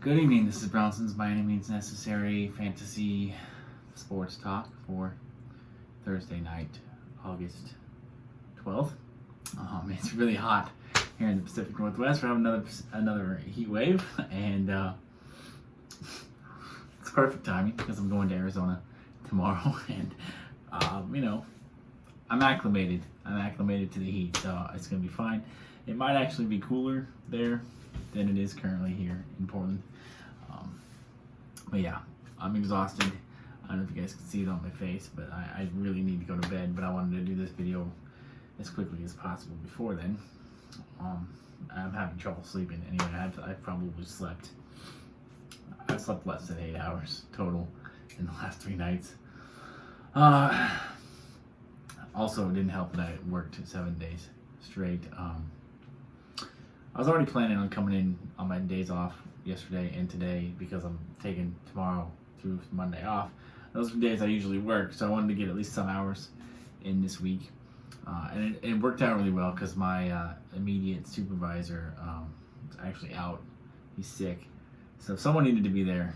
Good evening, this is Brownson's By Any Means Necessary Fantasy Sports Talk for Thursday night, August 12th. It's really hot here in the Pacific Northwest. We're having another heat wave, and it's perfect timing because I'm going to Arizona tomorrow, and I'm acclimated. I'm acclimated to the heat, so it's going to be fine. It might actually be cooler there than it is currently here in Portland. But yeah, I'm exhausted. I don't know if you guys can see it on my face, but I really need to go to bed. But I wanted to do this video as quickly as possible before then. I'm having trouble sleeping. Anyway, I've probably slept. I've slept less than 8 hours total in the last 3 nights. Also, it didn't help that I worked 7 days straight. I was already planning on coming in on my days off yesterday and today because I'm taking tomorrow through Monday off. Those are days I usually work, so I wanted to get at least some hours in this week. And it worked out really well because my immediate supervisor is actually out. He's sick. So someone needed to be there,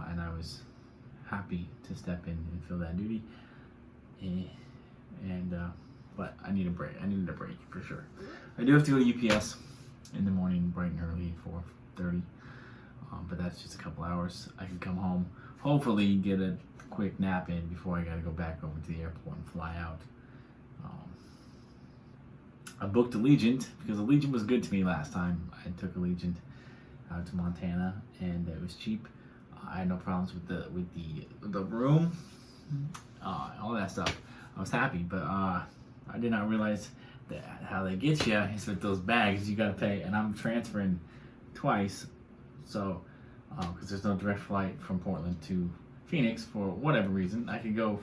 and I was happy to step in and fill that duty. But I need a break. I needed a break for sure. I do have to go to UPS in the morning, bright and early, 4:30. But that's just a couple hours. I can come home, hopefully get a quick nap in before I got to go back over to the airport and fly out. I booked Allegiant because Allegiant was good to me last time. I took Allegiant out to Montana, and it was cheap. I had no problems with the room, all that stuff. I was happy, but I did not realize that how they get you is with those bags you gotta pay, and I'm transferring twice, so because there's no direct flight from Portland to Phoenix for whatever reason. I could go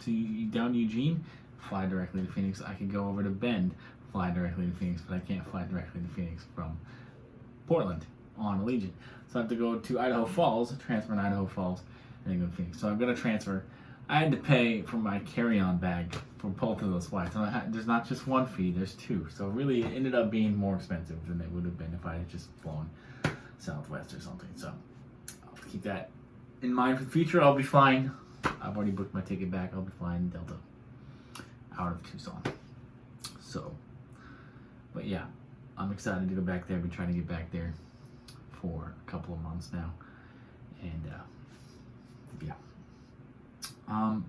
to down Eugene, fly directly to Phoenix. I could go over to Bend, fly directly to Phoenix, but I can't fly directly to Phoenix from Portland on Allegiant. So I have to go to Idaho Falls, transfer in Idaho Falls, and then go to Phoenix. So I'm gonna transfer. I had to pay for my carry-on bag for both of those flights. There's not just one fee, there's two. So really it ended up being more expensive than it would have been if I had just flown Southwest or something. So I'll keep that in mind for the future. I'll be flying. I've already booked my ticket back. I'll be flying Delta out of Tucson. So, but yeah, I'm excited to go back there. I've been trying to get back there for a couple of months now. And yeah.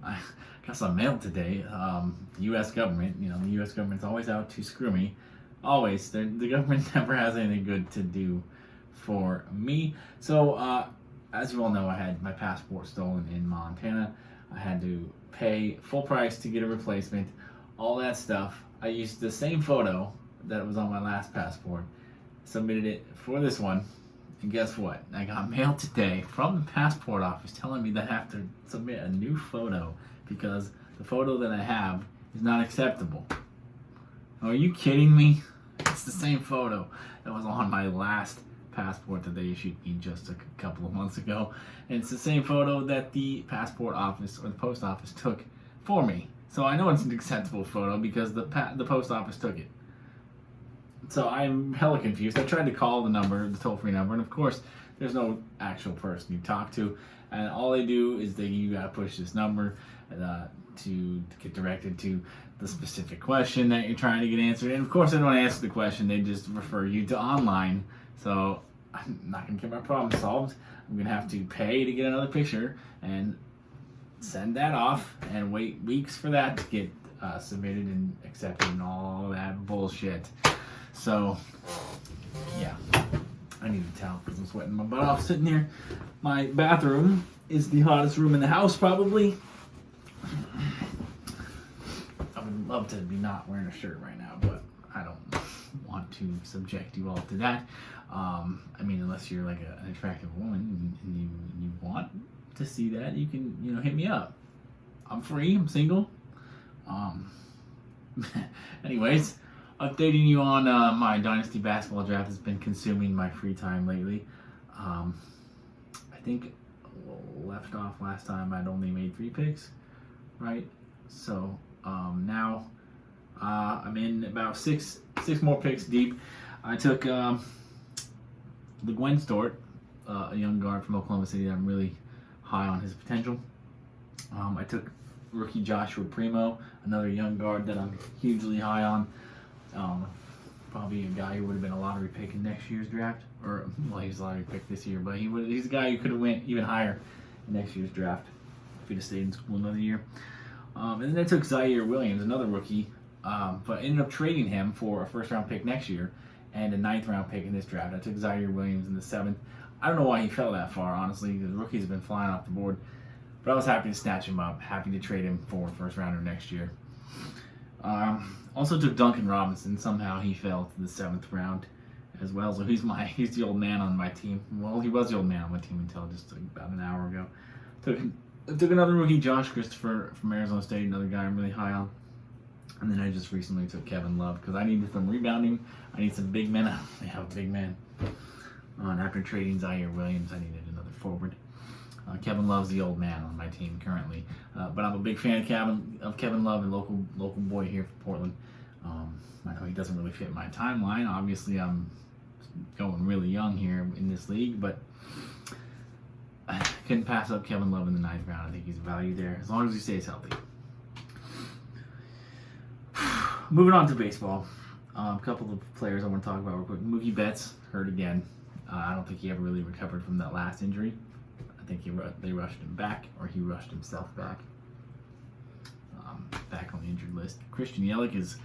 I got some mail today. The U.S. government, the U.S. government's always out to screw me. Always. The government never has anything good to do for me. So, as you all know, I had my passport stolen in Montana. I had to pay full price to get a replacement. All that stuff. I used the same photo that was on my last passport. Submitted it for this one. And guess what? I got mail today from the passport office telling me that I have to submit a new photo because the photo that I have is not acceptable. Are you kidding me? It's the same photo that was on my last passport that they issued me just a couple of months ago. And it's the same photo that the passport office or the post office took for me. So I know it's an acceptable photo because the post office took it. So I'm hella confused. I tried to call the toll-free number, and of course, there's no actual person you talk to. And all they do is you gotta push this number to get directed to the specific question that you're trying to get answered. And of course, they don't answer the question. They just refer you to online. So I'm not gonna get my problem solved. I'm gonna have to pay to get another picture and send that off and wait weeks for that to get submitted and accepted and all that bullshit. So, yeah, I need a towel because I'm sweating my butt off sitting here. My bathroom is the hottest room in the house, probably. I would love to be not wearing a shirt right now, but I don't want to subject you all to that. Unless you're like an attractive woman and you want to see that, you can, hit me up. I'm free, I'm single. Anyways, updating you on my Dynasty basketball draft has been consuming my free time lately. I think left off last time I'd only made 3 picks, right? So now I'm in about six more picks deep. I took the Gwen Stort a young guard from Oklahoma City that I'm really high on his potential. I took rookie Joshua Primo, another young guard that I'm hugely high on. Probably a guy who would have been a lottery pick in next year's draft, or well, he's a lottery pick this year, but he's a guy who could have went even higher in next year's draft if he'd have stayed in school another year. And then I took Zaire Williams, another rookie, but ended up trading him for a first-round pick next year and a 9th-round pick in this draft. I took Zaire Williams in the 7th. I don't know why he fell that far, honestly, because rookies have been flying off the board. But I was happy to snatch him up, happy to trade him for a first-rounder next year. Also took Duncan Robinson. Somehow he fell to the 7th round as well. So he's the old man on my team. Well, he was the old man on my team until just about an hour ago. Took another rookie, Josh Christopher from Arizona State, another guy I'm really high on. And then I just recently took Kevin Love because I needed some rebounding. I need some big men. I have a big man. And after trading Zaire Williams, I needed another forward. Kevin Love's the old man on my team currently, but I'm a big fan of Kevin Love, and local boy here from Portland. I know he doesn't really fit my timeline. Obviously, I'm going really young here in this league, but I couldn't pass up Kevin Love in the 9th round. I think he's valued there as long as he stays healthy. Moving on to baseball, a couple of players I want to talk about real quick. Mookie Betts hurt again. I don't think he ever really recovered from that last injury. I think they rushed him back, or he rushed himself back. Back on the injured list. Christian Yelich is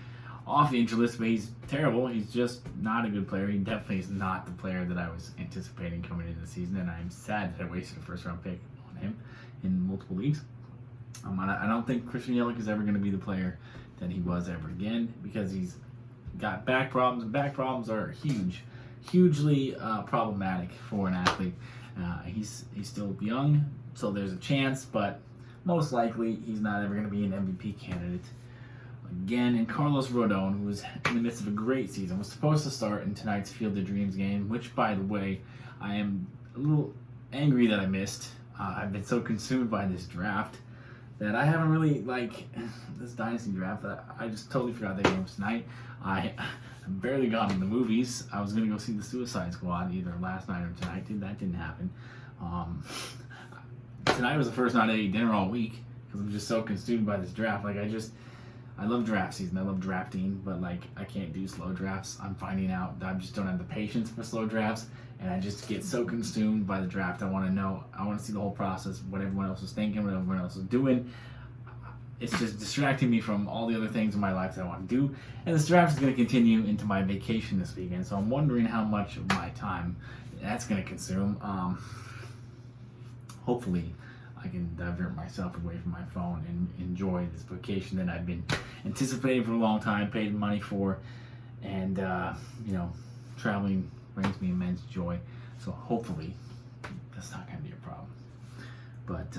off the injured list, but he's terrible. He's just not a good player. He definitely is not the player that I was anticipating coming into the season, and I'm sad that I wasted a first-round pick on him in multiple leagues. I don't think Christian Yelich is ever going to be the player that he was ever again, because he's got back problems, and back problems are hugely problematic for an athlete. He's still young, so there's a chance, but most likely he's not ever going to be an MVP candidate again. And Carlos Rodon, who was in the midst of a great season, was supposed to start in tonight's Field of Dreams game, which, by the way, I am a little angry that I missed. I've been so consumed by this draft that I haven't really, this dynasty draft, that I just totally forgot that game was tonight. I barely got in the movies. I was going to go see the Suicide Squad either last night or tonight. That didn't happen. Tonight was the first night I ate dinner all week because I'm just so consumed by this draft. I love draft season. I love drafting, but I can't do slow drafts. I'm finding out that I just don't have the patience for slow drafts, and I just get so consumed by the draft. I want to know. I want to see the whole process, what everyone else is thinking, what everyone else is doing. It's just distracting me from all the other things in my life that I want to do. And this draft is going to continue into my vacation this weekend, so I'm wondering how much of my time that's going to consume. Hopefully, I can divert myself away from my phone and enjoy this vacation that I've been anticipating for a long time, paid money for, and traveling brings me immense joy. So hopefully, that's not going to be a problem. But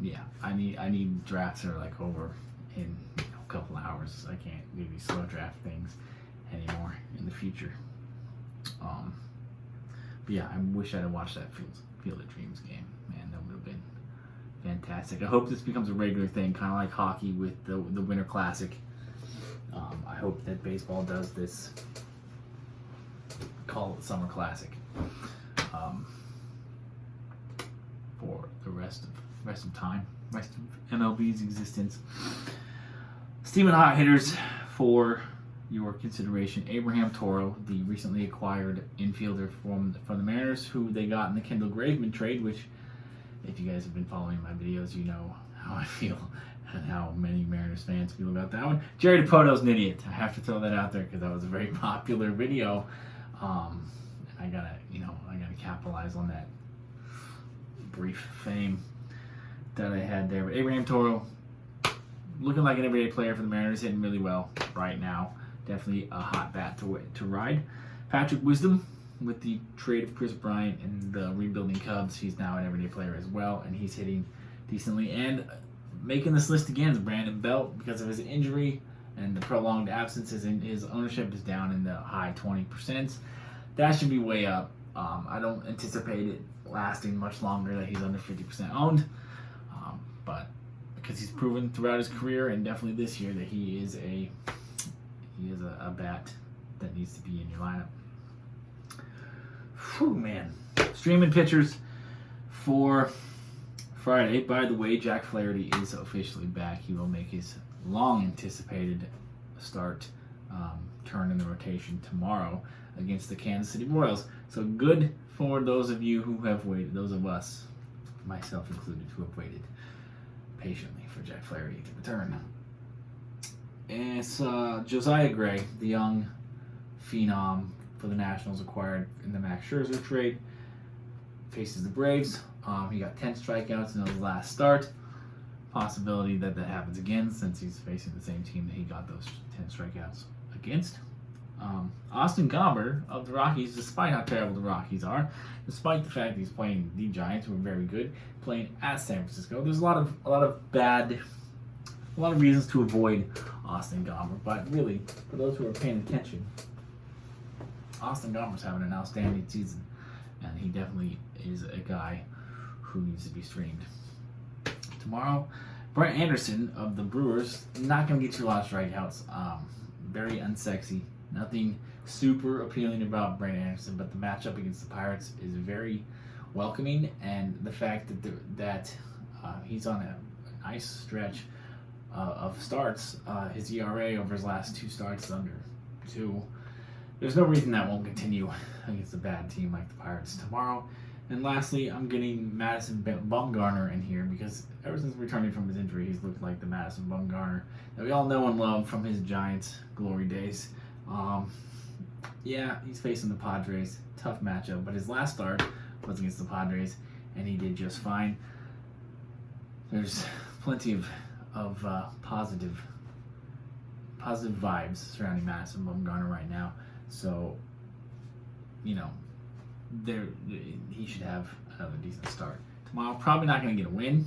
yeah, I need drafts that are over in a couple hours. I can't do these slow draft things anymore in the future. But yeah, I wish I'd have watched that Field of Dreams game. Man, that would have been fantastic. I hope this becomes a regular thing, kind of like hockey with the Winter Classic. I hope that baseball does this. Call it Summer Classic for the rest of time, rest of MLB's existence. Steaming hot hitters for your consideration: Abraham Toro, the recently acquired infielder from the Mariners, who they got in the Kendall Graveman trade, which, if you guys have been following my videos, you know how I feel and how many Mariners fans feel about that one. Jerry DiPoto's an idiot. I have to throw that out there because that was a very popular video. And I gotta capitalize on that brief fame that I had there. But Abraham Toro, looking like an everyday player for the Mariners, hitting really well right now. Definitely a hot bat to ride. Patrick Wisdom, with the trade of Chris Bryant and the rebuilding Cubs, he's now an everyday player as well, and he's hitting decently. And making this list again is Brandon Belt because of his injury and the prolonged absences. His ownership is down in the high 20%. That should be way up. I don't anticipate it lasting much longer, that he's under 50% owned. But because he's proven throughout his career and definitely this year that he is a bat that needs to be in your lineup. Whew, man. Streaming pitchers for Friday. By the way, Jack Flaherty is officially back. He will make his long-anticipated start turn in the rotation tomorrow against the Kansas City Royals. So good for those of you who have waited, those of us, myself included, who have waited patiently for Jack Flaherty to return. And it's Josiah Gray, the young phenom for the Nationals, acquired in the Max Scherzer trade, faces the Braves. He got 10 strikeouts in his last start. Possibility that happens again, since he's facing the same team that he got those 10 strikeouts against. Austin Gomber of the Rockies, despite how terrible the Rockies are, despite the fact that he's playing the Giants, who are very good, playing at San Francisco, there's a lot of reasons to avoid Austin Gomber. But really, for those who are paying attention, Austin Gomber's having an outstanding season, and he definitely is a guy who needs to be streamed. Tomorrow, Brett Anderson of the Brewers, not going to get you a lot of strikeouts. Very unsexy. Nothing super appealing about Brett Anderson, but the matchup against the Pirates is very welcoming, and the fact that he's on a nice stretch of starts, his ERA over his last 2 starts is under 2. There's no reason that won't continue against a bad team like the Pirates tomorrow. And lastly, I'm getting Madison Bumgarner in here because ever since returning from his injury, he's looked like the Madison Bumgarner that we all know and love from his Giants glory days. Yeah, he's facing the Padres. Tough matchup, but his last start was against the Padres, and he did just fine. There's plenty of positive vibes surrounding Madison Bumgarner right now. So, he should have another decent start tomorrow. Probably not going to get a win,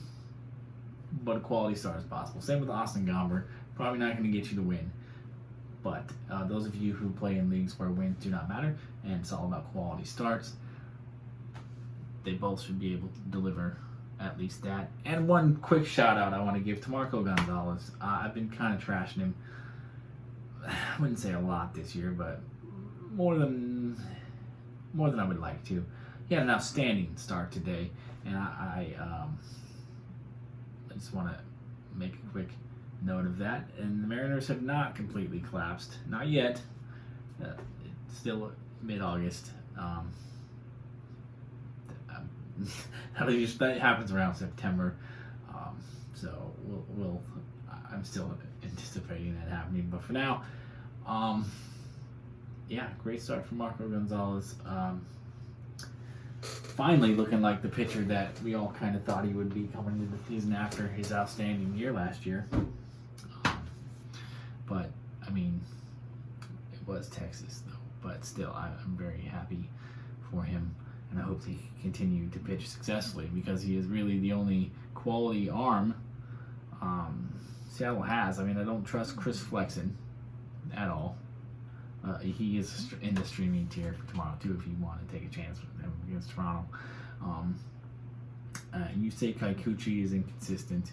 but a quality start is possible. Same with Austin Gomber. Probably not going to get you the win, but those of you who play in leagues where wins do not matter and it's all about quality starts, they both should be able to deliver at least that. And one quick shout out I want to give to Marco Gonzalez. I've been kind of trashing him. I wouldn't say a lot this year, but more than I would like to. He had an outstanding start today, and I just want to make a quick note of that. And the Mariners have not completely collapsed, not yet. It's still mid-August. That happens around September, so I'm still anticipating that happening. But for now, yeah, great start from Marco Gonzalez. Finally looking like the pitcher that we all kind of thought he would be coming into the season after his outstanding year last year. But, I mean, it was Texas, though. But still, I'm very happy for him, and I hope he can continue to pitch successfully because he is really the only quality arm Seattle has. I mean, I don't trust Chris Flexen at all. He is in the streaming tier for tomorrow, too, if you want to take a chance with him against Toronto. Yusei Kikuchi is inconsistent.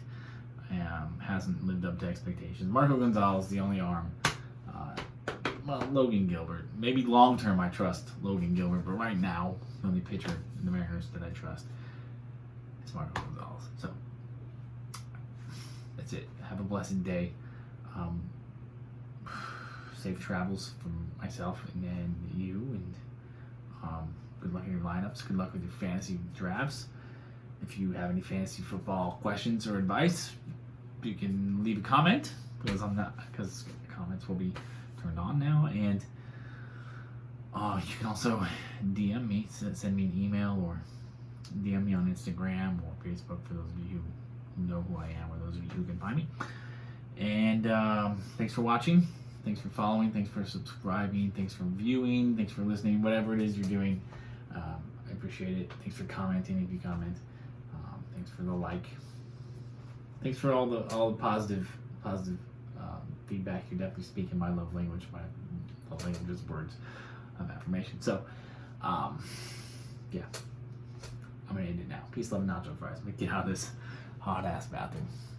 Hasn't lived up to expectations. Marco Gonzalez, the only arm. Logan Gilbert. Maybe long term I trust Logan Gilbert, but right now, the only pitcher in the Mariners that I trust is Marco Gonzalez. So, that's it. Have a blessed day. Safe travels from myself and you, and good luck in your lineups. Good luck with your fantasy drafts. If you have any fantasy football questions or advice, you can leave a comment because comments will be turned on now, and you can also DM me, send me an email, or DM me on Instagram or Facebook for those of you who know who I am, or those of you who can find me. And thanks for watching. Thanks for following. Thanks for subscribing. Thanks for viewing. Thanks for listening. Whatever it is you're doing, I appreciate it. Thanks for commenting if you comment. Thanks for the like. Thanks for all the positive feedback. You're definitely speaking my love language. My love language is words of affirmation. So, yeah, I'm gonna end it now. Peace, love, and nacho fries. Let me get out of this hot ass bathroom.